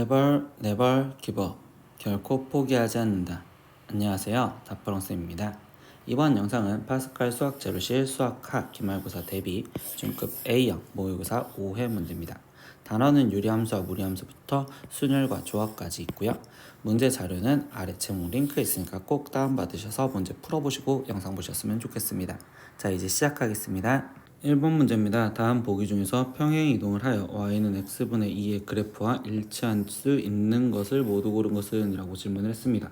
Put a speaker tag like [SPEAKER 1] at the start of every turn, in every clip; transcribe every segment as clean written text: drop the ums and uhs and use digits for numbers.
[SPEAKER 1] never give up. 결코 포기하지 않는다. 안녕하세요. 다프롱쌤입니다. 이번 영상은 파스칼 수학 제로실 수학학 기말고사 대비 중급 A형 모의고사 5회 문제입니다. 단어는 유리함수와 무리함수부터 순열과 조합까지 있고요. 문제 자료는 아래 제목 링크 있으니까 꼭 다운받으셔서 문제 풀어보시고 영상 보셨으면 좋겠습니다. 자, 이제 시작하겠습니다. 1번 문제입니다. 다음 보기 중에서 평행 이동을 하여 y는 x분의 2의 그래프와 일치할 수 있는 것을 모두 고른 것은? 이라고 질문을 했습니다.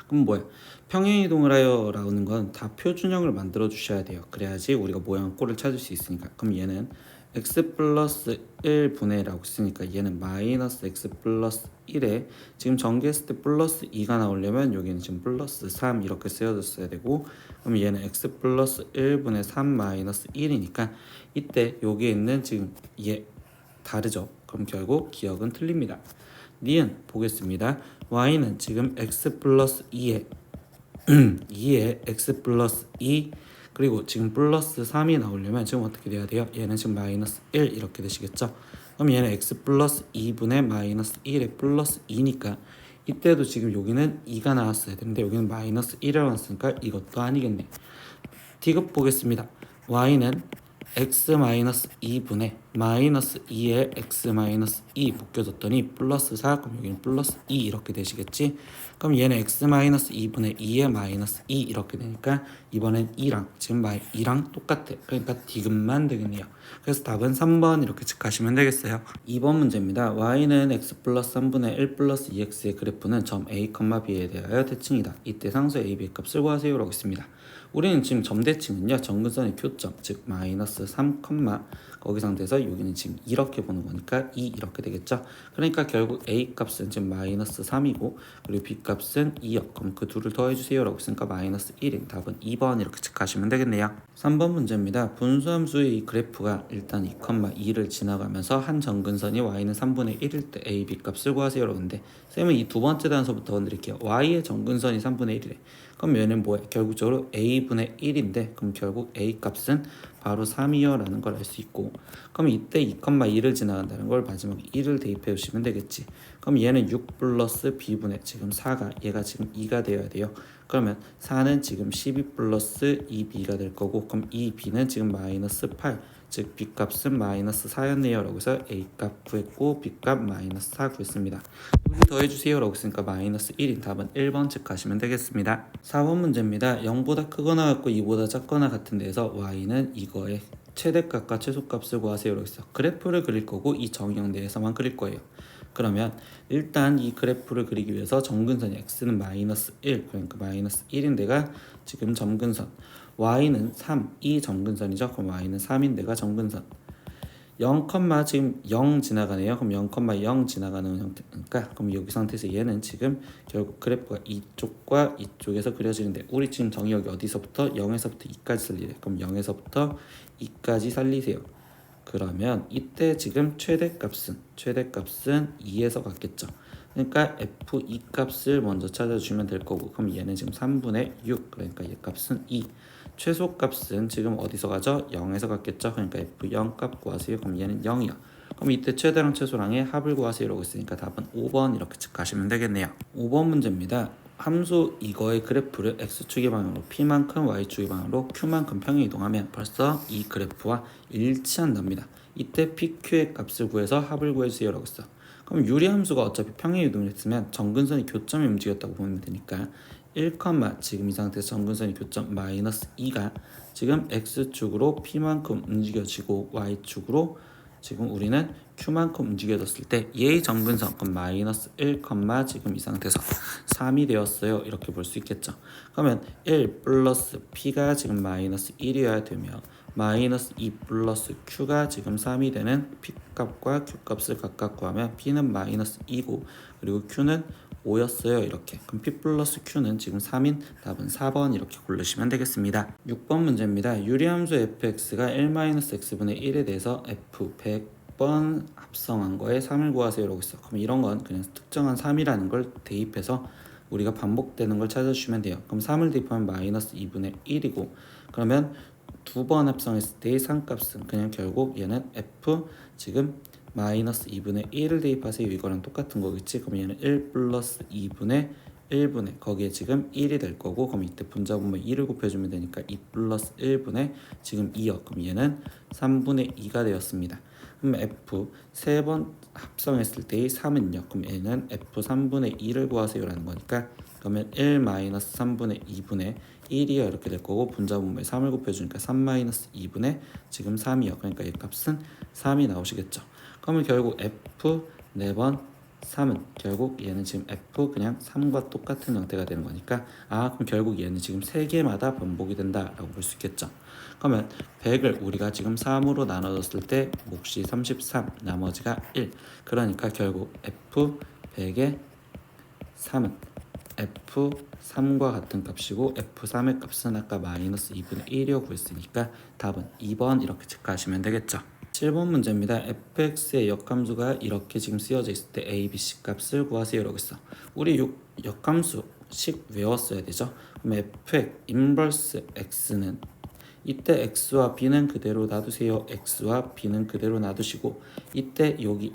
[SPEAKER 1] 그럼 뭐야? 평행 이동을 하여 라는 건 다 표준형을 만들어 주셔야 돼요. 그래야지 우리가 모양 꼴을 찾을 수 있으니까. 그럼 얘는 x 플러스 1분의 라고 쓰니까 얘는 마이너스 x 플러스 1에 지금 전개했을 때 플러스 2가 나오려면 여기는 지금 플러스 3 이렇게 쓰여졌어야 되고, 그럼 얘는 x 플러스 1분의 3 마이너스 1이니까 이때 여기에 있는 지금 얘 다르죠. 그럼 결국 기억은 틀립니다. 니은 보겠습니다. y는 지금 x 플러스 2에 2에 x 플러스 2 그리고 지금 플러스 3이 나오려면 지금 어떻게 돼야 돼요? 얘는 지금 마이너스 1 이렇게 되시겠죠? 그럼 얘는 x 플러스 2분의 마이너스 1에 플러스 2니까 이때도 지금 여기는 2가 나왔어야 되는데 여기는 마이너스 1이 나왔으니까 이것도 아니겠네. D급 보겠습니다. y는 x-2분의 마이너스 2에 x-2 묶여줬더니 플러스 4, 그럼 여기는 플러스 2 이렇게 되시겠지? 그럼 얘는 x-2분의 2에 마이너스 2 이렇게 되니까 이번엔 2랑 지금 2랑 똑같아. 그러니까 D급만 되겠네요. 그래서 답은 3번 이렇게 체크하시면 되겠어요. 2번 문제입니다. y는 x 플러스 3분의 1 플러스 2x의 그래프는 점 a, b에 대하여 대칭이다. 이때 상수 a, b 값을 구하세요 라고 있습니다. 우리는 지금 점대칭은요, 정근선의 교점, 즉 마이너스 3, 거기 상태에서 여기는 지금 이렇게 보는 거니까 2 이렇게 되겠죠. 그러니까 결국 a 값은 지금 마이너스 3이고 그리고 b 값은 2요. 그럼 그 둘을 더해주세요 라고 했으니까 마이너스 1인 답은 2번 이렇게 체크하시면 되겠네요. 3번 문제입니다. 분수함수의 이 그래프가 일단 2,2를 지나가면서 한 정근선이 y는 3분의 1일 때 a, b 값을 구하세요 라고 했는데, 쌤은 이 두 번째 단서부터 건드릴게요. y의 정근선이 3분의 1이래. 그럼 얘는 뭐야? 결국적으로 a분의 1인데 그럼 결국 a 값은 바로 3이요 라는 걸 알 수 있고, 그럼 이때 2,2를 지나간다는 걸 마지막에 1을 대입해 주시면 되겠지. 그럼 얘는 6 플러스 b분의 지금 4가 얘가 지금 2가 되어야 돼요. 그러면 4는 지금 12 플러스 2b가 될 거고, 그럼 2b는 지금 마이너스 8, 즉 b값은 마이너스 4였네요 라고 해서 a값 구했고 b값 마이너스 4 구했습니다. 둘이 더해주세요 라고 했으니까 마이너스 1인 답은 1번 체크하시면 되겠습니다. 4번 문제입니다. 0보다 크거나 같고 2보다 작거나 같은 데에서 y는 이거의 최대값과 최소값을 구하세요 라고 했어요. 그래프를 그릴 거고 이 정의형 내에서만 그릴 거예요. 그러면 일단 이 그래프를 그리기 위해서 정근선이 x는 마이너스 1, 그러니까 마이너스 1인 데가 지금 점근선, y는 3, 이 정근선이죠. 그럼 y는 3인 데가 정근선, 0, 지금 0 지나가네요. 그럼 0,0 지나가는 형태니까 그럼 여기 상태에서 얘는 지금 결국 그래프가 이쪽과 이쪽에서 그려지는데, 우리 지금 정의역이 어디서부터? 0에서부터 2까지 살리래. 그럼 0에서부터 2까지 살리세요. 그러면 이때 지금 최대값은 2에서 같겠죠. 그러니까 f2 값을 먼저 찾아주면 될 거고, 그럼 얘는 지금 3분의 6, 그러니까 얘 값은 2. 최소값은 지금 어디서 가죠? 0에서 갔겠죠. 그러니까 f0 값 구하세요. 그럼 얘는 0이요. 그럼 이때 최대랑 최소랑의 합을 구하세요 라고 했으니까 답은 5번 이렇게 체크하시면 되겠네요. 5번 문제입니다. 함수 이거의 그래프를 x축의 방향으로 p만큼 y축의 방향으로 q만큼 평행 이동하면 벌써 이 그래프와 일치한답니다. 이때 pq의 값을 구해서 합을 구해주세요 라고 했어. 그럼 유리함수가 어차피 평행 이동을 했으면 정근선이 교점이 움직였다고 보면 되니까 1, 지금 이 상태에서 정근선이 교점 마이너스 2가 지금 x축으로 p만큼 움직여지고 y축으로 지금 우리는 q만큼 움직여졌을 때 얘의 정근선 그럼 마이너스 1, 지금 이 상태에서 3이 되었어요 이렇게 볼 수 있겠죠. 그러면 1 플러스 p가 지금 마이너스 1이어야 되며 마이너스 2 플러스 q가 지금 3이 되는 p값과 q값을 각각 구하면 p는 마이너스 2고 그리고 q는 5였어요 이렇게. 그럼 p 플러스 q는 지금 3인 답은 4번 이렇게 고르시면 되겠습니다. 6번 문제입니다. 유리함수 fx가 1-x분의 1에 대해서 f 100번 합성한 거에 3을 구하세요 라고 있어. 그럼 이런 건 그냥 특정한 3이라는 걸 대입해서 우리가 반복되는 걸 찾아주시면 돼요. 그럼 3을 대입하면 마이너스 2분의 1이고, 그러면 두 번 합성했을 때의 상값은 그냥 결국 얘는 f 지금 마이너스 2분의 1을 대입하세요. 이거랑 똑같은 거겠지. 그럼 얘는 1 플러스 2분의 1분의 거기에 지금 1이 될 거고, 그럼 이때 분자분모에 2를 곱해주면 되니까 2 플러스 1분의 지금 2요. 그럼 얘는 3분의 2가 되었습니다. 그럼 F 세 번 합성했을 때의 3은요. 그럼 얘는 F 3분의 2를 구하세요 라는 거니까, 그러면 1 마이너스 3분의 2분의 1이요 이렇게 될 거고, 분자분모에 3을 곱해주니까 3 마이너스 2분의 지금 3이요. 그러니까 이 값은 3이 나오시겠죠. 그러면 결국 F 4번 3은 결국 얘는 지금 F 그냥 3과 똑같은 형태가 되는 거니까, 그럼 결국 얘는 지금 3개마다 번복이 된다라고 볼 수 있겠죠. 그러면 100을 우리가 지금 3으로 나눠줬을 때 몫이 33, 나머지가 1. 그러니까 결국 F 100의 3은 F3과 같은 값이고, F3의 값은 아까 마이너스 2분의 1이라고 구했으니까 답은 2번 이렇게 체크하시면 되겠죠. 7번 문제입니다. fx의 역함수가 이렇게 지금 쓰여져 있을 때 a, b, c 값을 구하세요 라고 했어. 우리 역함수식 외웠어야 되죠. 그럼 fx 인버스 x는 이때 x와 b는 그대로 놔두세요. x와 b는 그대로 놔두시고, 이때 여기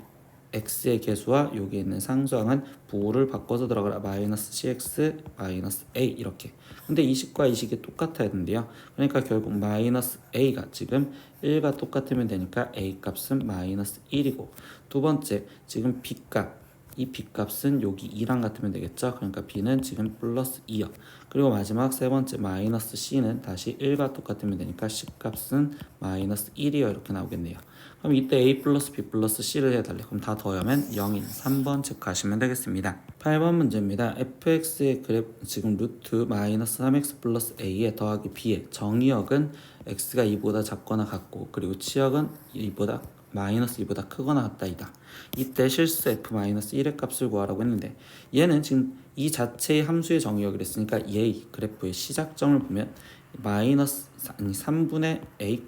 [SPEAKER 1] x의 개수와 여기 있는 상수항은 부호를 바꿔서 들어가라. 마이너스 cx 마이너스 a 이렇게. 근데 이 식과 이 식이 똑같아야 된대요. 그러니까 결국 마이너스 a가 지금 1과 똑같으면 되니까 a 값은 마이너스 1이고, 두 번째 지금 b 값, 이 b 값은 여기 2랑 같으면 되겠죠. 그러니까 b는 지금 플러스 2요. 그리고 마지막 세 번째 마이너스 c는 다시 1과 똑같으면 되니까 c 값은 마이너스 1이요 이렇게 나오겠네요. 그럼 이때 a 플러스 b 플러스 c를 해달래. 그럼 다 더하면 0인 3번 체크하시면 되겠습니다. 8번 문제입니다. fx의 그래프 지금 루트 마이너스 3x 플러스 a에 더하기 b의 정의역은 x가 2보다 작거나 같고, 그리고 치역은 2보다 마이너스 2보다 크거나 같다이다. 이때 실수 f-1의 값을 구하라고 했는데, 얘는 지금 이 자체의 함수의 정의역을 했으니까 얘의 그래프의 시작점을 보면 마이너스 3분의 a,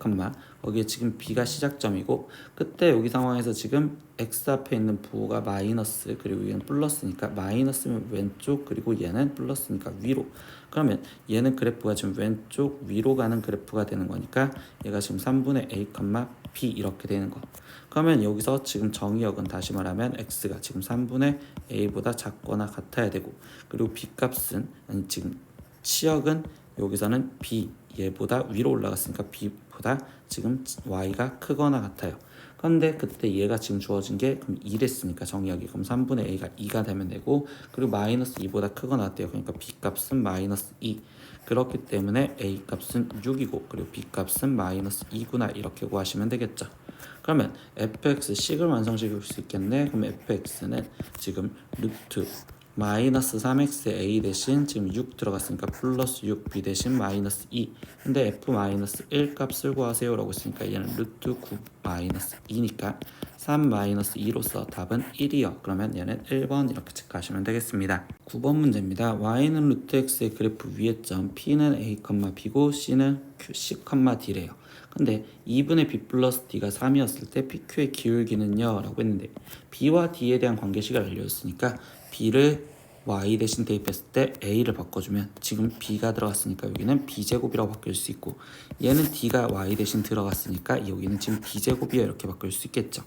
[SPEAKER 1] 거기에 지금 b가 시작점이고, 그때 여기 상황에서 지금 x 앞에 있는 부호가 마이너스 그리고 얘는 플러스니까 마이너스면 왼쪽, 그리고 얘는 플러스니까 위로. 그러면 얘는 그래프가 지금 왼쪽 위로 가는 그래프가 되는 거니까 얘가 지금 3분의 a, b 이렇게 되는 거. 그러면 여기서 지금 정의역은 다시 말하면 x가 지금 3분의 a보다 작거나 같아야 되고, 그리고 b 값은 지금 치역은 여기서는 b 얘보다 위로 올라갔으니까 b보다 지금 y가 크거나 같아요. 그런데 그때 얘가 지금 주어진 게 그럼 2랬으니까 정의역이 그럼 3분의 a가 2가 되면 되고, 그리고 마이너스 2보다 크거나 같대요. 그러니까 b 값은 마이너스 2. 그렇기 때문에 a 값은 6이고, 그리고 b 값은 마이너스 2구나 이렇게 구하시면 되겠죠. 그러면 fx식을 완성시킬 수 있겠네. 그럼 fx는 지금 루트 마이너스 3x의 a 대신 지금 6 들어갔으니까 플러스 6b 대신 마이너스 2. 근데 f 마이너스 1 값을 구하세요 라고 했으니까 얘는 루트 9 마이너스 2니까 3 마이너스 2로서 답은 1이요. 그러면 얘는 1번 이렇게 체크하시면 되겠습니다. 9번 문제입니다. y는 루트 x의 그래프 위의 점 p는 a, b고 c는 c, d래요. 근데 2분의 b 플러스 d가 3이었을 때 pq의 기울기는요 라고 했는데, b와 d에 대한 관계식을 알려줬으니까 b를 y 대신 대입했을 때 a를 바꿔주면 지금 b가 들어갔으니까 여기는 b제곱이라고 바뀔 수 있고, 얘는 d가 y 대신 들어갔으니까 여기는 지금 d제곱이야 이렇게 바뀔 수 있겠죠.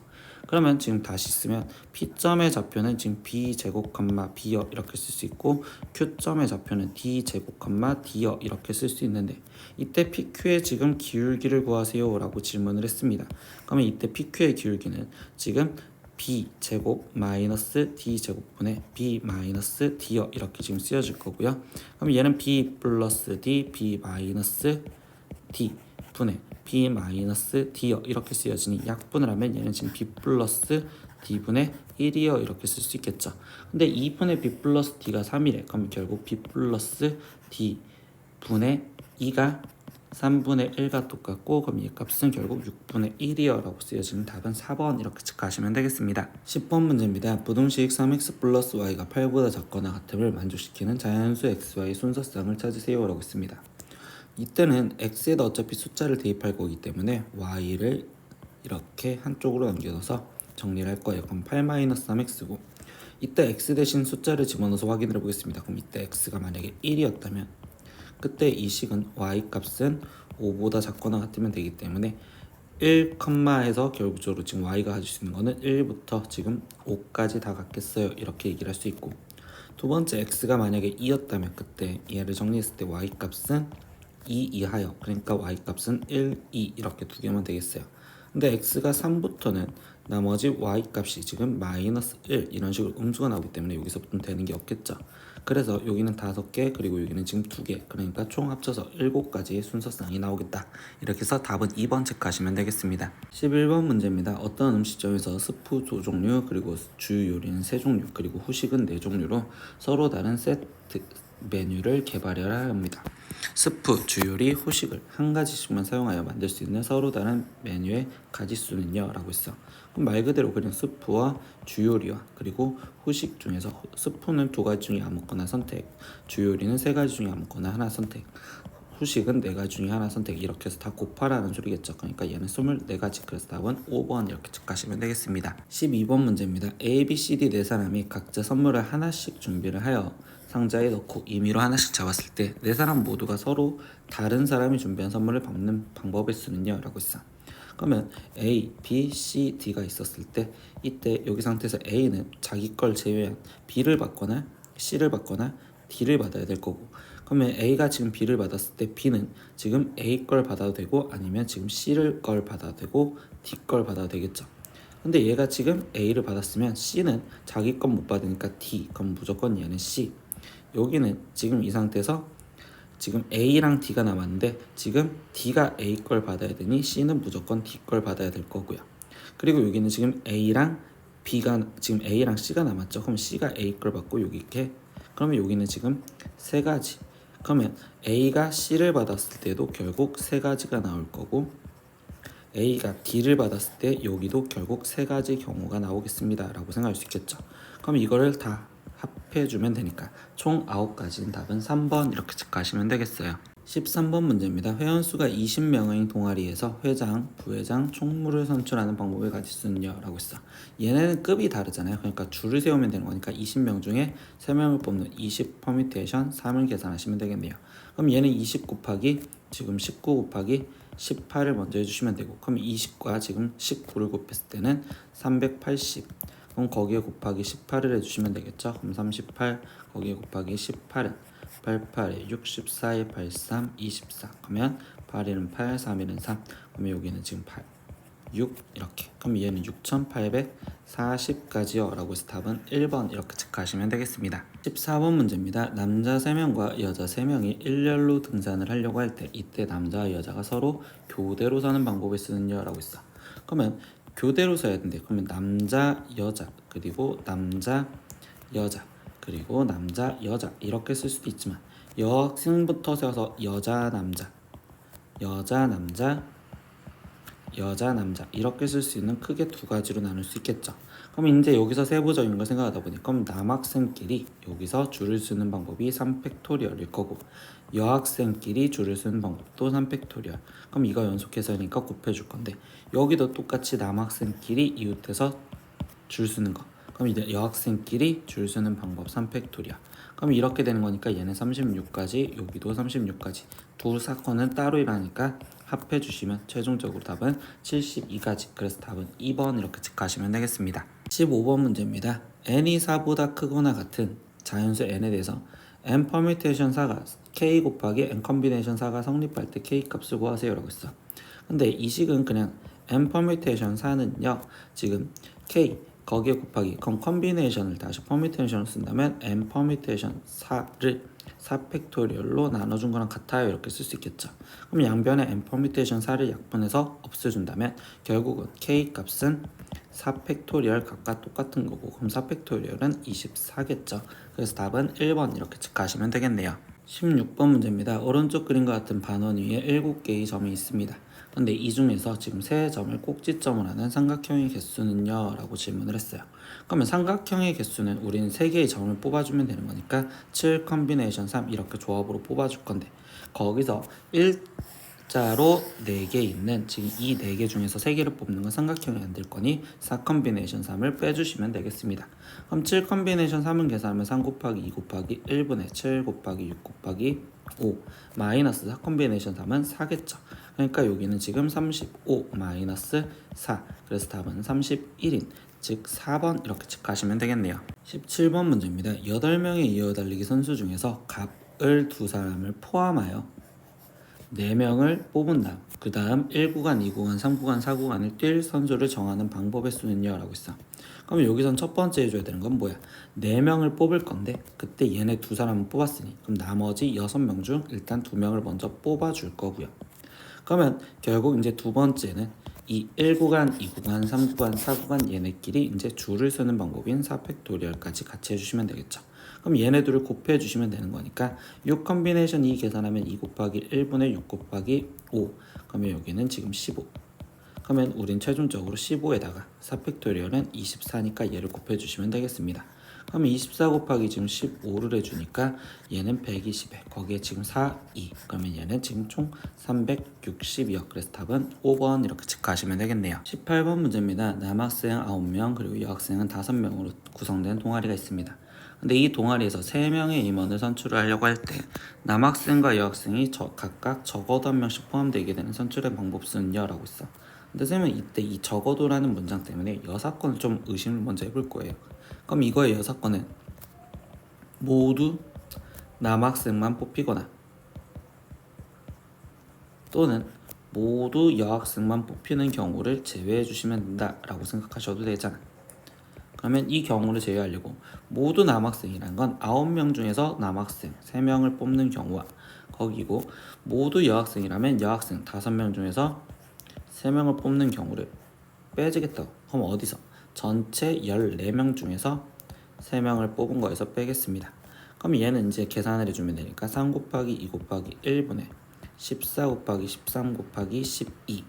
[SPEAKER 1] 그러면 지금 다시 쓰면 P점의 좌표는 지금 B제곱, B여 이렇게 쓸 수 있고, Q점의 좌표는 D제곱, D여 이렇게 쓸 수 있는데, 이때 PQ의 지금 기울기를 구하세요 라고 질문을 했습니다. 그러면 이때 PQ의 기울기는 지금 B제곱 마이너스 D제곱분의 B 마이너스 D여 이렇게 지금 쓰여질 거고요. 그럼 얘는 B 플러스 D, B 마이너스 D 분의 b 마이너스 d여 이렇게 쓰여지니 약분을 하면 얘는 지금 b 플러스 d분의 1이여 이렇게 쓸 수 있겠죠. 근데 2분의 b 플러스 d가 3이래. 그럼 결국 b 플러스 d 분의 2가 3분의 1과 똑같고, 그럼 이 값은 결국 6분의 1이여 라고 쓰여지는 답은 4번 이렇게 체크하시면 되겠습니다. 10번 문제입니다. 부등식 3x 플러스 y가 8보다 작거나 같음을 만족시키는 자연수 xy 순서쌍을 찾으세요 라고 했습니다. 이때는 x에다 어차피 숫자를 대입할 거기 때문에 y를 이렇게 한쪽으로 넘겨서 정리를 할 거예요. 그럼 8-3x고, 이때 x 대신 숫자를 집어넣어서 확인을 해보겠습니다. 그럼 이때 x가 만약에 1이었다면 그때 이 식은 y 값은 5보다 작거나 같으면 되기 때문에 1, 해서 결국적으로 지금 y가 가질 수 있는 거는 1부터 지금 5까지 다 갖겠어요. 이렇게 얘기를 할 수 있고, 두 번째 x가 만약에 2였다면 그때 얘를 정리했을 때 y 값은 2 이하여, 그러니까 y 값은 1, 2 이렇게 두 개만 되겠어요. 근데 x가 3부터는 나머지 y 값이 지금 마이너스 1 이런 식으로 음수가 나오기 때문에 여기서부터는 되는 게 없겠죠. 그래서 여기는 5개, 그리고 여기는 지금 2개, 그러니까 총 합쳐서 7가지의 순서쌍이 나오겠다. 이렇게 해서 답은 2번 체크하시면 되겠습니다. 11번 문제입니다. 어떤 음식점에서 스프 2종류, 그리고 주요 요리는 3종류, 그리고 후식은 4종류로 서로 다른 세트 메뉴를 개발해야 합니다. 스프, 주요리, 후식을 한 가지씩만 사용하여 만들 수 있는 서로 다른 메뉴의 가짓수는요? 라고 있어. 그럼 말 그대로 그냥 스프와 주요리와 그리고 후식 중에서 스프는 2가지 중에 아무거나 선택, 주요리는 3가지 중에 아무거나 하나 선택, 후식은 4가지 중에 하나 선택, 이렇게 해서 다 곱하라는 소리겠죠. 그러니까 얘는 24가지, 그래서 답은 5번 이렇게 체크하시면 되겠습니다. 12번 문제입니다. A, B, C, D 4사람이 각자 선물을 하나씩 준비를 하여 상자에 넣고 임의로 하나씩 잡았을 때 4사람 모두가 서로 다른 사람이 준비한 선물을 받는 방법의 수는요? 라고 있어. 그러면 A, B, C, D가 있었을 때 이때 여기 상태에서 A는 자기 걸 제외한 B를 받거나 C를 받거나 D를 받아야 될 거고, 그러면 A가 지금 B를 받았을 때 B는 지금 A 걸 받아도 되고 아니면 지금 C를 걸 받아도 되고 D 걸 받아도 되겠죠. 근데 얘가 지금 A를 받았으면 C는 자기 건 못 받으니까 D, 그럼 무조건 얘는 C. 여기는 지금 이 상태에서 지금 A랑 D가 남았는데 지금 D가 A 걸 받아야 되니 C는 무조건 D 걸 받아야 될 거고요. 그리고 여기는 지금 A랑 B가 지금 A랑 C가 남았죠. 그럼 C가 A 걸 받고 여기 이렇게, 그러면 여기는 지금 3가지. 그러면 A가 C를 받았을 때도 결국 3가지가 나올 거고, A가 D를 받았을 때 여기도 결국 3가지 경우가 나오겠습니다 라고 생각할 수 있겠죠. 그럼 이거를 다 합해주면 되니까 총 9가지인 답은 3번 이렇게 체크하시면 되겠어요. 13번 문제입니다. 회원수가 20명의 동아리에서 회장, 부회장, 총무를 선출하는 방법을 가지수는요? 라고 했어. 얘네는 급이 다르잖아요. 그러니까 줄을 세우면 되는 거니까 20명 중에 3명을 뽑는 20 퍼뮤테이션 3을 계산하시면 되겠네요. 그럼 얘는 20 곱하기 지금 19 곱하기 18을 먼저 해주시면 되고, 그럼 20과 지금 19를 곱했을 때는 380, 그럼 거기에 곱하기 18을 해주시면 되겠죠. 그럼 38 거기에 곱하기 18은 88에 64에 83 24, 그러면 8에는 8 3에는 3, 그러면 여기는 지금 8 6 이렇게, 그럼 얘는 6840까지요 라고 해서 답은 1번 이렇게 체크하시면 되겠습니다. 14번 문제입니다. 남자 3명과 여자 3명이 일렬로 등산을 하려고 할 때 이때 남자와 여자가 서로 교대로 서는 방법을 쓰는요? 라고 있어. 그러면 교대로 서야 된대. 그러면 남자 여자 그리고 남자 여자 그리고 남자 여자 이렇게 쓸 수도 있지만 여학생부터 세워서 여자 남자 여자 남자 여자 남자 이렇게 쓸 수 있는 크게 2가지로 나눌 수 있겠죠. 그럼 이제 여기서 세부적인 걸 생각하다 보니 그럼 남학생끼리 여기서 줄을 쓰는 방법이 3팩토리얼일 거고, 여학생끼리 줄을 쓰는 방법도 3팩토리얼. 그럼 이거 연속해서니까 곱해줄 건데 여기도 똑같이 남학생끼리 이웃해서 줄 쓰는 거, 그럼 이제 여학생끼리 줄 쓰는 방법 3팩토리얼. 그럼 이렇게 되는 거니까 얘는 36까지 여기도 36까지 두 사건은 따로 일하니까 합해 주시면 최종적으로 답은 72가지. 그래서 답은 2번 이렇게 체크하시면 되겠습니다. 15번 문제입니다. n이 4보다 크거나 같은 자연수 n에 대해서 n 퍼뮤테이션 4가 k 곱하기 n 컴비네이션 4가 성립할 때 k 값을 구하세요 라고 했어. 근데 이 식은 그냥 n 퍼뮤테이션 4는요 지금 k 거기에 곱하기 그럼 컴비네이션을 다시 퍼뮤테이션을 쓴다면 n 퍼뮤테이션 4를 4팩토리얼로 나눠준 거랑 같아요 이렇게 쓸 수 있겠죠. 그럼 양변에 n 퍼뮤테이션 4를 약분해서 없애준다면 결국은 k 값은 4팩토리얼 각각 똑같은 거고, 그럼 4팩토리얼은 24겠죠. 그래서 답은 1번 이렇게 체크하시면 되겠네요. 16번 문제입니다. 오른쪽 그림과 같은 반원 위에 7개의 점이 있습니다. 근데 이 중에서 지금 3점을 꼭지점을 하는 삼각형의 개수는요? 라고 질문을 했어요. 그러면 삼각형의 개수는 우리는 3개의 점을 뽑아주면 되는 거니까 7 컴비네이션 3 이렇게 조합으로 뽑아줄 건데 거기서 숫자로 4개 있는 지금 이 4개 중에서 3개를 뽑는 건 삼각형이 안 될 거니 4 컨비네이션 3을 빼주시면 되겠습니다. 그럼 7 컨비네이션 3은 계산하면 3 곱하기 2 곱하기 1분의 7 곱하기 6 곱하기 5 마이너스 4 컨비네이션 3은 4겠죠. 그러니까 여기는 지금 35 마이너스 4 그래서 답은 31인 즉 4번 이렇게 체크하시면 되겠네요. 17번 문제입니다. 8명의 이어달리기 선수 중에서 갑을 두 사람을 포함하여 4명을 뽑은 다음 그 다음 1구간, 2구간, 3구간, 4구간을 뛸 선수를 정하는 방법의 수는요? 라고 있어. 그럼 여기선 첫 번째 해줘야 되는 건 뭐야? 4명을 뽑을 건데 그때 얘네 두 사람은 뽑았으니 그럼 나머지 6명 중 일단 2명을 먼저 뽑아줄 거고요. 그러면 결국 이제 두 번째는 이 1구간, 2구간, 3구간, 4구간 얘네끼리 이제 줄을 쓰는 방법인 4팩토리얼까지 같이 해주시면 되겠죠. 그럼 얘네들을 곱해 주시면 되는 거니까 6 컨비네이션 2 계산하면 2 곱하기 1분의 6 곱하기 5 그러면 여기는 지금 15 그러면 우린 최종적으로 15에다가 4팩토리얼은 24니까 얘를 곱해 주시면 되겠습니다. 그러면 24 곱하기 지금 15를 해주니까 얘는 120에 거기에 지금 4, 2 그러면 얘는 지금 총 360이요. 그래서 답은 5번 이렇게 체크하시면 되겠네요. 18번 문제입니다. 남학생 9명 그리고 여학생은 5명으로 구성된 동아리가 있습니다. 근데 이 동아리에서 3명의 임원을 선출을 하려고 할 때 남학생과 여학생이 각각 적어도 한 명씩 포함되게 되는 선출의 방법은요? 라고 있어. 근데 쌤은 이때 이 적어도라는 문장 때문에 여사건을 좀 의심을 먼저 해볼 거예요. 그럼 이거의 여사건은 모두 남학생만 뽑히거나 또는 모두 여학생만 뽑히는 경우를 제외해 주시면 된다라고 생각하셔도 되잖아. 그러면 이 경우를 제외하려고 모두 남학생이란 건 9명 중에서 남학생 3명을 뽑는 경우와 거기고 모두 여학생이라면 여학생 5명 중에서 3명을 뽑는 경우를 빼주겠다고. 그럼 어디서? 전체 14명 중에서 3명을 뽑은 거에서 빼겠습니다. 그럼 얘는 이제 계산을 해주면 되니까 3 곱하기 2 곱하기 1분의 14 곱하기 13 곱하기 12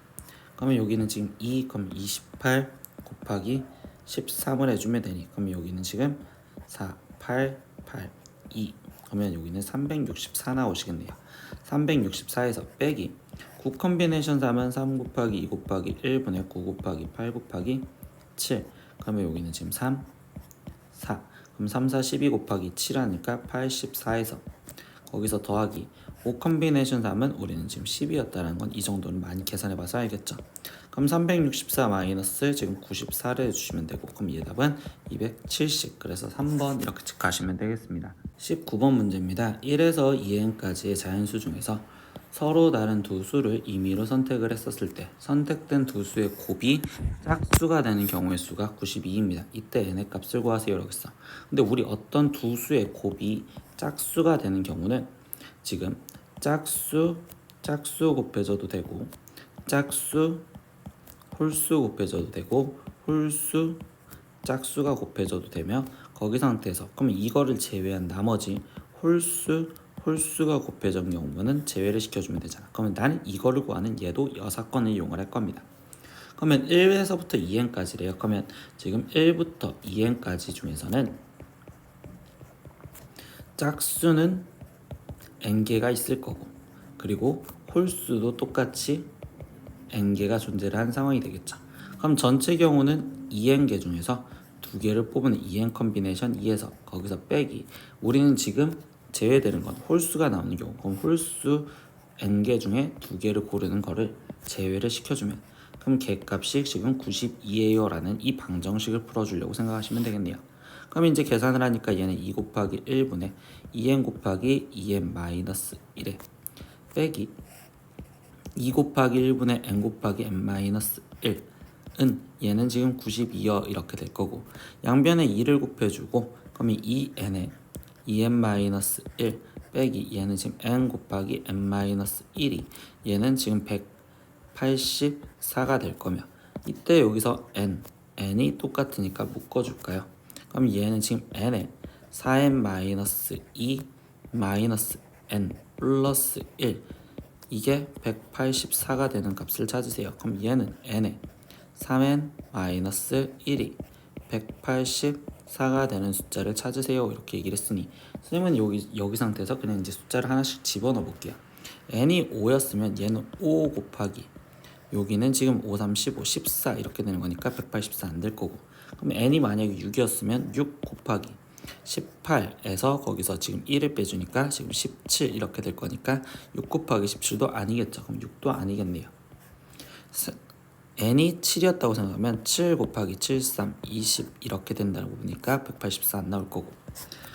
[SPEAKER 1] 그러면 여기는 지금 2 그럼 28 곱하기 13을 해주면 되니 그럼 여기는 지금 4, 8, 8, 2 그러면 여기는 364 나오시겠네요. 364에서 빼기 9 컨비네이션 3은 3 곱하기 2 곱하기 1분의 9 곱하기 8 곱하기 7 그러면 여기는 지금 3, 4 그럼 3, 4, 12 곱하기 7 하니까 84에서 거기서 더하기 5 컨비네이션 3은 우리는 지금 10이었다는 건 이 정도는 많이 계산해봐서 알겠죠. 그럼 364 마이너스 지금 94를 해주시면 되고 그럼 얘 답은 270 그래서 3번 이렇게 체크하시면 되겠습니다. 19번 문제입니다. 1에서 2n까지의 자연수 중에서 서로 다른 두 수를 임의로 선택을 했었을 때 선택된 두 수의 곱이 짝수가 되는 경우의 수가 92입니다. 이때 n의 값을 구하세요 라고 했어. 근데 우리 어떤 두 수의 곱이 짝수가 되는 경우는 지금 짝수 곱해져도 되고 짝수 홀수 곱해져도 되고 홀수 짝수가 곱해져도 되며 거기 상태에서 그러면 이거를 제외한 나머지 홀수가 곱해진 경우는 제외를 시켜주면 되잖아. 그러면 나는 이거를 구하는 얘도 여사건을 이용을 할 겁니다. 그러면 1에서부터 2n까지래요. 그러면 지금 1부터 2n까지 중에서는 짝수는 n개가 있을 거고 그리고 홀수도 똑같이 n개가 존재를 한 상황이 되겠죠. 그럼 전체 경우는 2n개 중에서 2개를 뽑은 2n 컨비네이션 2에서 거기서 빼기 우리는 지금 제외되는 건 홀수가 나오는 경우 그럼 홀수 n개 중에 2개를 고르는 거를 제외를 시켜주면 그럼 개값이 지금 92예요 라는 이 방정식을 풀어주려고 생각하시면 되겠네요. 그럼 이제 계산을 하니까 얘는 2 곱하기 1분의 2n 곱하기 2n 마이너스 1에 빼기 2 곱하기 1분의 n 곱하기 n 마이너스 1은 얘는 지금 92여 이렇게 될 거고 양변에 2를 곱해주고 그러면 2n에 2n 마이너스 1 빼기 얘는 지금 n 곱하기 n 마이너스 1이 얘는 지금 184가 될 거며 이때 여기서 n이 똑같으니까 묶어줄까요? 그럼 얘는 지금 n에 4n 마이너스 2 마이너스 n 플러스 1 이게 184가 되는 값을 찾으세요. 그럼 얘는 n에 3n 마이너스 1이 184가 되는 숫자를 찾으세요 이렇게 얘기를 했으니 선생님은 여기 상태에서 그냥 이제 숫자를 하나씩 집어넣어 볼게요. n이 5였으면 얘는 5 곱하기 여기는 지금 5, 3, 15, 14 이렇게 되는 거니까 184 안 될 거고, 그럼 n이 만약에 6이었으면 6 곱하기 18에서 거기서 지금 1을 빼주니까 지금 17 이렇게 될 거니까 6 곱하기 17도 아니겠죠. 그럼 6도 아니겠네요. n이 7이었다고 생각하면 7 곱하기 7, 3, 20 이렇게 된다고 보니까 184 안 나올 거고,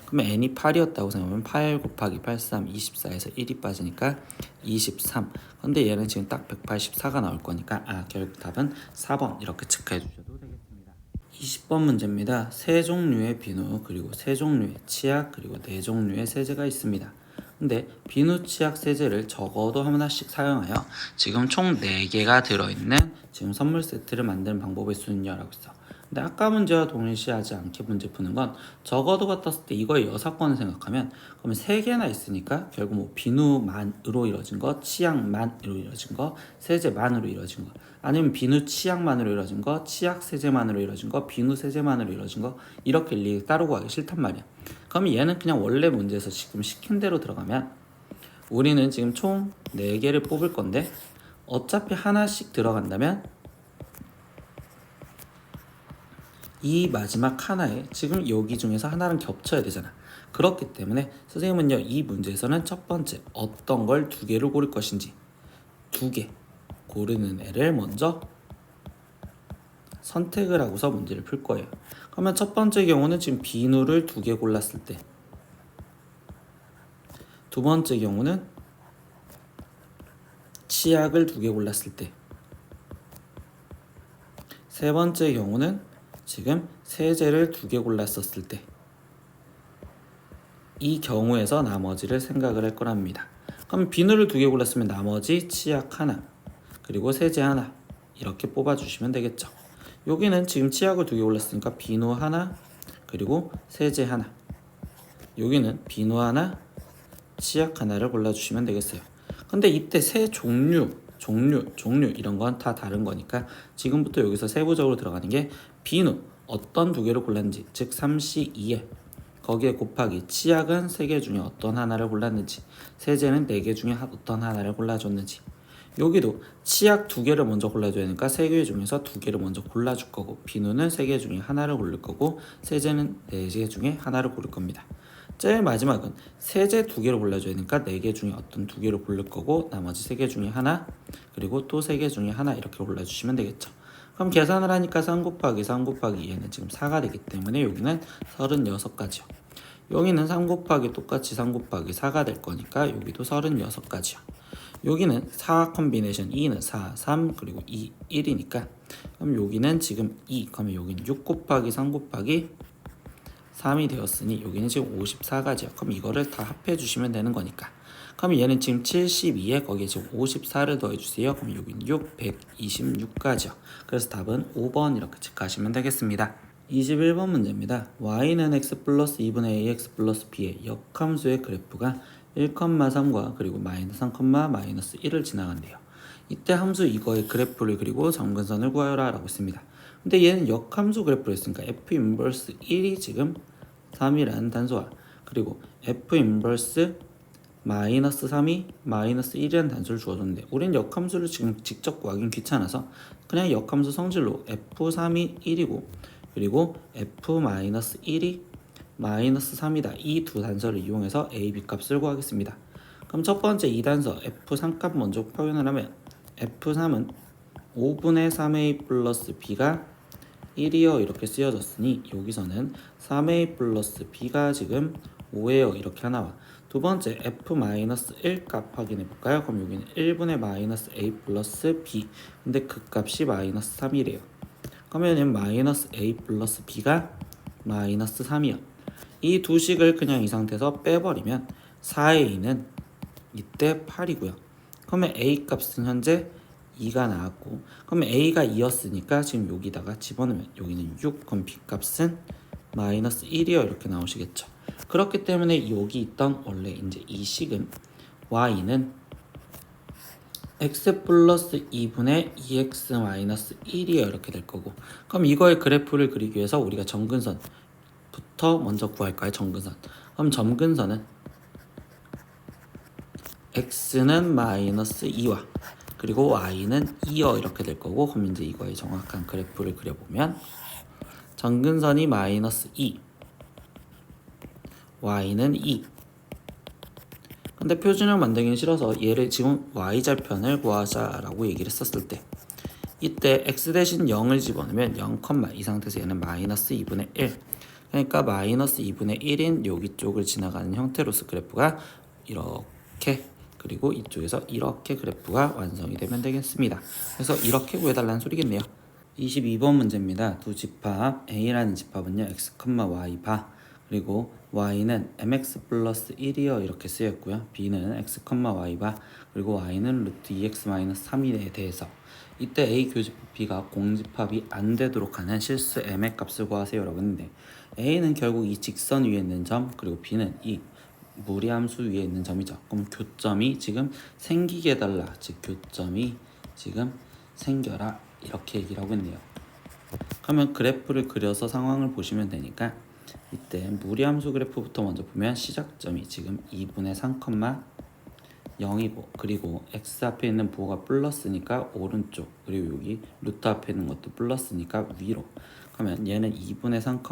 [SPEAKER 1] 그러면 n이 8이었다고 생각하면 8 곱하기 8, 3, 24에서 1이 빠지니까 23. 근데 얘는 지금 딱 184가 나올 거니까 결국 답은 4번 이렇게 체크해 주셔도 되겠습니다. 20번 문제입니다. 세 종류의 비누 그리고 세 종류의 치약 그리고 네 종류의 세제가 있습니다. 근데 비누, 치약, 세제를 적어도 하나씩 사용하여 지금 총 4개가 들어있는 지금 선물 세트를 만드는 방법의 수는요 라고 있어. 근데 아까 문제와 동일시하지 않게 문제 푸는 건 적어도 같았을 때 이거의 여사건을 생각하면, 그러면 3개나 있으니까 결국 뭐 비누만으로 이루어진 거, 치약만으로 이루어진 거, 세제만으로 이루어진 거, 아니면 비누 치약만으로 이루어진 거, 치약 세제만으로 이루어진 거, 비누 세제만으로 이루어진 거, 이렇게 일일이 따르고 가기 싫단 말이야. 그러면 얘는 그냥 원래 문제에서 지금 시킨 대로 들어가면 우리는 지금 총 4개를 뽑을 건데 어차피 하나씩 들어간다면 이 마지막 하나에 지금 여기 중에서 하나랑 겹쳐야 되잖아. 그렇기 때문에 선생님은요 이 문제에서는 첫 번째 어떤 걸 2개를 고를 것인지 2개 고르는 애를 먼저 선택을 하고서 문제를 풀 거예요. 그러면 첫 번째 경우는 지금 비누를 2개 골랐을 때, 두 번째 경우는 치약을 2개 골랐을 때, 세 번째 경우는 지금 세제를 2개 골랐었을 때, 이 경우에서 나머지를 생각을 할 거랍니다. 그럼 비누를 2개 골랐으면 나머지 치약 하나 그리고 세제 하나 이렇게 뽑아주시면 되겠죠. 여기는 지금 치약을 2개 골랐으니까 비누 하나 그리고 세제 하나, 여기는 비누 하나 치약 하나를 골라주시면 되겠어요. 근데 이때 세 종류 이런 건 다 다른 거니까 지금부터 여기서 세부적으로 들어가는 게 비누 어떤 2개를 골랐는지, 즉 3C2에 거기에 곱하기 치약은 3개 중에 어떤 하나를 골랐는지, 세제는 4개 중에 어떤 하나를 골라줬는지, 여기도 치약 2개를 먼저 골라줘야 하니까 3개 중에서 2개를 먼저 골라줄 거고, 비누는 3개 중에 하나를 고를 거고, 세제는 4개 중에 하나를 고를 겁니다. 제일 마지막은 세제 2개를 골라줘야 하니까 4개 중에 어떤 2개를 고를 거고, 나머지 3개 중에 하나 그리고 또 3개 중에 하나 이렇게 골라주시면 되겠죠. 그럼 계산을 하니까 3 곱하기 3 곱하기 2는 지금 4가 되기 때문에 여기는 36가지요. 여기는 3 곱하기 똑같이 3 곱하기 4가 될 거니까 여기도 36가지요. 여기는 4 컨비네이션 2는 4, 3 그리고 2, 1이니까 그럼 여기는 지금 2, 그러면 여기는 6 곱하기 3 곱하기 3이 되었으니 여기는 지금 54가지요. 그럼 이거를 다 합해 주시면 되는 거니까, 그럼 얘는 지금 72에 거기에 지금 54를 더해 주세요. 그럼 여기는 6, 126가지요. 그래서 답은 5번 이렇게 체크하시면 되겠습니다. 21번 문제입니다. y는 x 플러스 2분의 ax 플러스 b의 역함수의 그래프가 1,3과 그리고 마이너스 3, 마이너스 1을 지나간대요. 이때 함수 이거의 그래프를 그리고 점근선을 구하여라 라고 했습니다. 근데 얘는 역함수 그래프를 했으니까 f 인버스 1이 지금 3이라는 단수와 그리고 f 인버스 마이너스 3이 마이너스 1이라는 단수를 주어줬는데, 우린 역함수를 지금 직접 구하긴 귀찮아서 그냥 역함수 성질로 f3이 1이고 그리고 f-1이 마이너스 3이다 이 두 단서를 이용해서 a, b 값을 구하겠습니다. 그럼 첫 번째 이 단서 f3 값 먼저 표현을 하면 f3은 5분의 3a 플러스 b가 1이요 이렇게 쓰여졌으니 여기서는 3a 플러스 b가 지금 5예요 이렇게 나와. 두 번째 f-1 값 확인해 볼까요? 그럼 여기는 1분의 마이너스 a 플러스 b, 근데 그 값이 마이너스 3이래요. 그러면 마이너스 a 플러스 b가 마이너스 3이요. 이 두 식을 그냥 이 상태에서 빼버리면 4a는 이때 8이고요. 그러면 a 값은 현재 2가 나왔고, 그러면 a가 2였으니까 지금 여기다가 집어넣으면 여기는 6, 그럼 b 값은 마이너스 1이요 이렇게 나오시겠죠. 그렇기 때문에 여기 있던 원래 이제 이 식은 y는 x 플러스 2분의 2x 마이너스 1이요 이렇게 될 거고, 그럼 이거의 그래프를 그리기 위해서 우리가 점근선부터 먼저 구할 거예요. 점근선. 그럼 점근선은 x는 마이너스 2와 그리고 y는 2여 이렇게 될 거고, 그럼 이제 이거의 정확한 그래프를 그려보면 점근선이 마이너스 2, y는 2. 근데 표준형 만들기는 싫어서 얘를 지금 y절편을 구하자라고 얘기를 했었을 때, 이때 x 대신 0을 집어넣으면 0, 이 상태에서 얘는 마이너스 2분의 1, 그러니까 마이너스 2분의 1인 여기 쪽을 지나가는 형태로서 그래프가 이렇게, 그리고 이쪽에서 이렇게 그래프가 완성이 되면 되겠습니다. 그래서 이렇게 구해달라는 소리겠네요. 22번 문제입니다. 두 집합 A라는 집합은요 x, y 바, 그리고 y는 mx 플러스 1이요 이렇게 쓰였고요. b는 x, y 바, 그리고 y는 루트 2x 마이너스 3에 대해서 이때 A 교집합 B가 공집합이 안 되도록 하는 실수 m의 값을 구하세요 라고 했는데, A는 결국 이 직선 위에 있는 점, 그리고 B는 이 무리함수 위에 있는 점이죠. 그럼 교점이 지금 생기게 해달라, 즉 교점이 지금 생겨라 이렇게 얘기를 하고 있네요. 그러면 그래프를 그려서 상황을 보시면 되니까, 이때 무리함수 그래프부터 먼저 보면 시작점이 지금 2분의 3, 0이고, 그리고 x 앞에 있는 부호가 플러스니까 오른쪽, 그리고 여기 루트 앞에 있는 것도 플러스니까 위로. 그러면 얘는 2분의 3,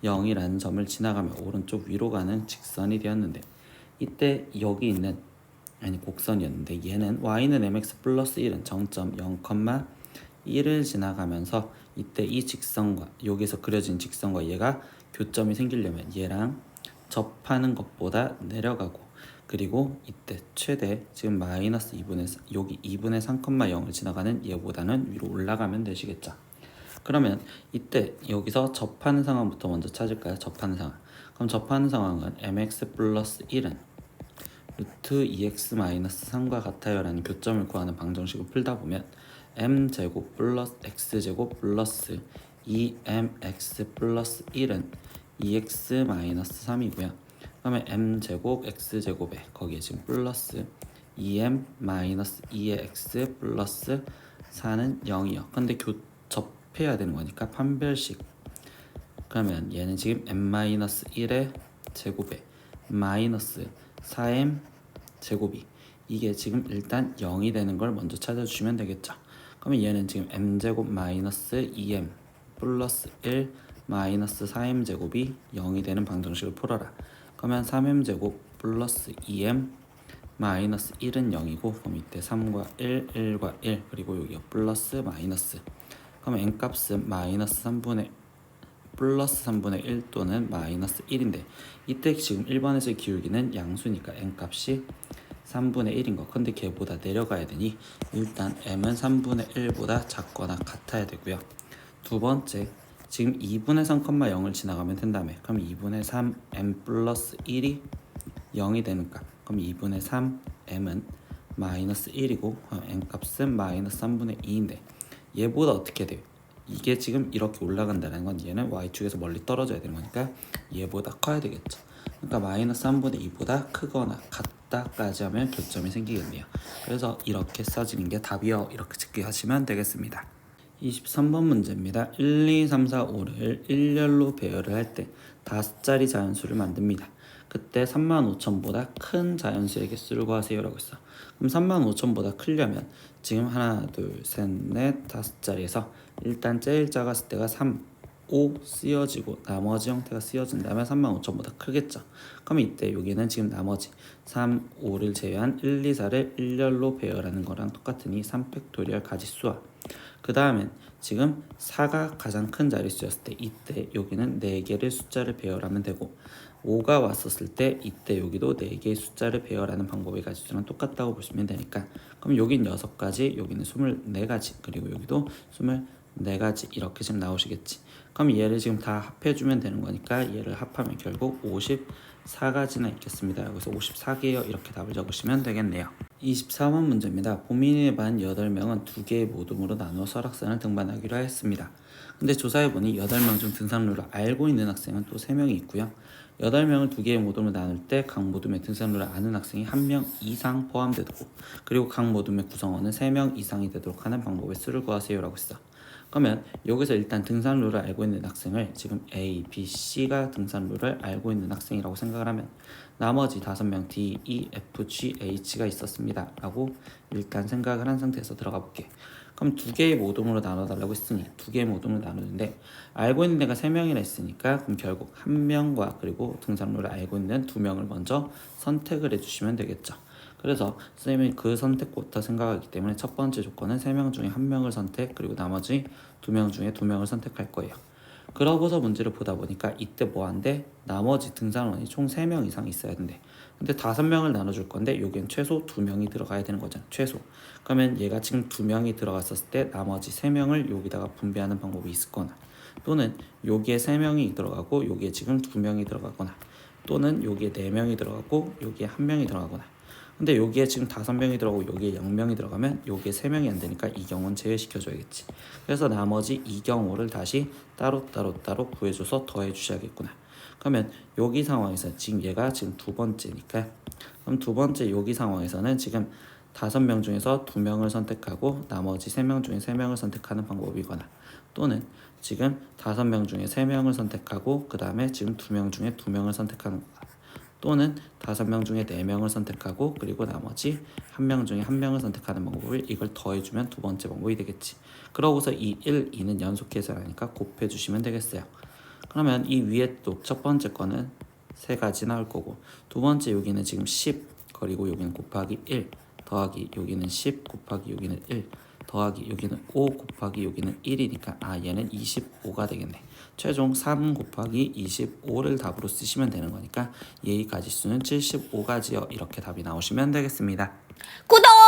[SPEAKER 1] 0이라는 점을 지나가면 오른쪽 위로 가는 직선이 되었는데, 이때 여기 있는 곡선이었는데, 얘는 y는 mx 플러스 1은 정점 0, 1을 지나가면서 이때 이 직선과 여기서 그려진 직선과 얘가 교점이 생기려면 얘랑 접하는 것보다 내려가고, 그리고 이때 최대 지금 마이너스 2분의 여기 2분의 3, 0을 지나가는 얘보다는 위로 올라가면 되시겠죠. 그러면 이때 여기서 접하는 상황부터 먼저 찾을까요? 접하는 상황. 그럼 접하는 상황은 mx 플러스 1은 루트 2x 마이너스 3과 같아요 라는 교점을 구하는 방정식을 풀다 보면 m제곱 플러스 x제곱 플러스 2mx 플러스 1은 2x 마이너스 3이고요. 그러면 m제곱 x제곱에 거기에 지금 플러스 2m 마이너스 2의 x 플러스 4는 0이요. 근데 접해야 되는 거니까 판별식. 그러면 얘는 지금 m-1의 제곱에 마이너스 4m 제곱이, 이게 지금 일단 0이 되는 걸 먼저 찾아주시면 되겠죠. 그러면 얘는 지금 m제곱 마이너스 2m 플러스 1 마이너스 4m 제곱이 0이 되는 방정식을 풀어라. 그러면 3m제곱 플러스 2m 마이너스 1은 0이고, 그럼 이때 3과 1, 1과 1, 그리고 여기가 플러스 마이너스. 그러면 n값은 마이너스 3분의 플러스 3분의 1 또는 마이너스 1인데, 이때 지금 1번에서의 기울기는 양수니까 n값이 3분의 1인 거. 근데 걔보다 내려가야 되니 일단 m은 3분의 1보다 작거나 같아야 되고요. 두 번째, 지금 2분의 3, 0을 지나가면 된다며. 그럼 2분의 3 m 플러스 1이 0이 되는 값. 그럼 2분의 3 m은 마이너스 1이고 n값은 마이너스 3분의 2인데, 얘보다 어떻게 돼요? 이게 지금 이렇게 올라간다는 건 얘는 y축에서 멀리 떨어져야 되는 거니까 얘보다 커야 되겠죠. 그러니까 마이너스 3분의 2보다 크거나 같다까지 하면 교점이 생기겠네요. 그래서 이렇게 써지는 게 답이요 이렇게 집계하시면 되겠습니다. 23번 문제입니다. 1, 2, 3, 4, 5를 일렬로 배열을 할 때 5자리 자연수를 만듭니다. 그때 35,000보다 큰 자연수의 개수를 구하세요 라고 했어. 그럼 35,000보다 크려면 지금 하나, 둘, 셋, 넷, 5자리에서 일단 제일 작았을 때가 3, 5 쓰여지고 나머지 형태가 쓰여진다면 35,000보다 크겠죠. 그럼 이때 여기는 지금 나머지 3, 5를 제외한 1, 2, 4를 일렬로 배열하는 거랑 똑같으니 3팩토리얼 가지수와, 그 다음엔 지금 4가 가장 큰 자릿수였을 때 이때 여기는 4개를 숫자를 배열하면 되고, 5가 왔었을 때 이때 여기도 4개의 숫자를 배열하는 방법의 가지수랑 똑같다고 보시면 되니까, 그럼 여긴 6가지, 여기는 24가지, 그리고 여기도 24가지 이렇게 지금 나오시겠지. 그럼 얘를 지금 다 합해주면 되는 거니까 얘를 합하면 결국 54가지나 있겠습니다. 여기서 54개요 이렇게 답을 적으시면 되겠네요. 24번 문제입니다. 보민의 반 8명은 2개의 모둠으로 나누어 설악산을 등반하기로 했습니다. 근데 조사해보니 8명 중 등산로를 알고 있는 학생은 또 3명이 있고요. 8명을 2개의 모둠으로 나눌 때 각 모둠의 등산로를 아는 학생이 1명 이상 포함되고, 그리고 각 모둠의 구성원은 3명 이상이 되도록 하는 방법의 수를 구하세요 라고 했어. 그러면 여기서 일단 등산룰을 알고 있는 학생을 지금 A, B, C가 등산룰을 알고 있는 학생이라고 생각을 하면 나머지 5명 D, E, F, G, H가 있었습니다 라고 일단 생각을 한 상태에서 들어가 볼게. 그럼 두 개의 모둠으로 나눠달라고 했으니 두 개의 모둠으로 나누는데 알고 있는 애가 3명이라 했으니까 그럼 결국 1명과 그리고 등산룰을 알고 있는 2명을 먼저 선택을 해주시면 되겠죠. 그래서 선생님이 그 선택부터 생각하기 때문에 첫 번째 조건은 3명 중에 1명을 선택 그리고 나머지 2명 중에 2명을 선택할 거예요. 그러고서 문제를 보다 보니까 이때 뭐한데 나머지 등산원이 총 3명 이상 있어야 된대. 근데 5명을 나눠줄 건데 여기엔 최소 2명이 들어가야 되는 거잖아. 최소. 그러면 얘가 지금 2명이 들어갔었을 때 나머지 3명을 여기다가 분배하는 방법이 있을 거나 또는 여기에 3명이 들어가고 여기에 지금 2명이 들어가거나 또는 여기에 4명이 들어가고 여기에 1명이 들어가거나 근데 여기에 지금 5명이 들어가고 여기에 0명이 들어가면 여기에 3명이 안 되니까 이 경우는 제외시켜줘야겠지. 그래서 나머지 이 경우를 다시 따로 구해줘서 더해 주셔야겠구나. 그러면 여기 상황에서 지금 얘가 지금 두 번째니까 그럼 두 번째 여기 상황에서는 지금 5명 중에서 2명을 선택하고 나머지 3명 중에 3명을 선택하는 방법이거나 또는 지금 5명 중에 3명을 선택하고 그 다음에 지금 2명 중에 2명을 선택하는 거다. 또는 5명 중에 4명을 선택하고 그리고 나머지 1명 중에 1명을 선택하는 방법을 이걸 더해주면 두 번째 방법이 되겠지. 그러고서 이 1, 2는 연속해서 하니까 곱해주시면 되겠어요. 그러면 이 위에 또 첫 번째 거는 3가지 나올 거고 두 번째 여기는 지금 10 그리고 여기는 곱하기 1 더하기 여기는 10 곱하기 여기는 1 더하기 여기는 5 곱하기 여기는 1이니까 얘는 25가 되겠네. 최종 3 곱하기 25를 답으로 쓰시면 되는 거니까 얘의 가지수는 75가지요. 이렇게 답이 나오시면 되겠습니다.
[SPEAKER 2] 구독!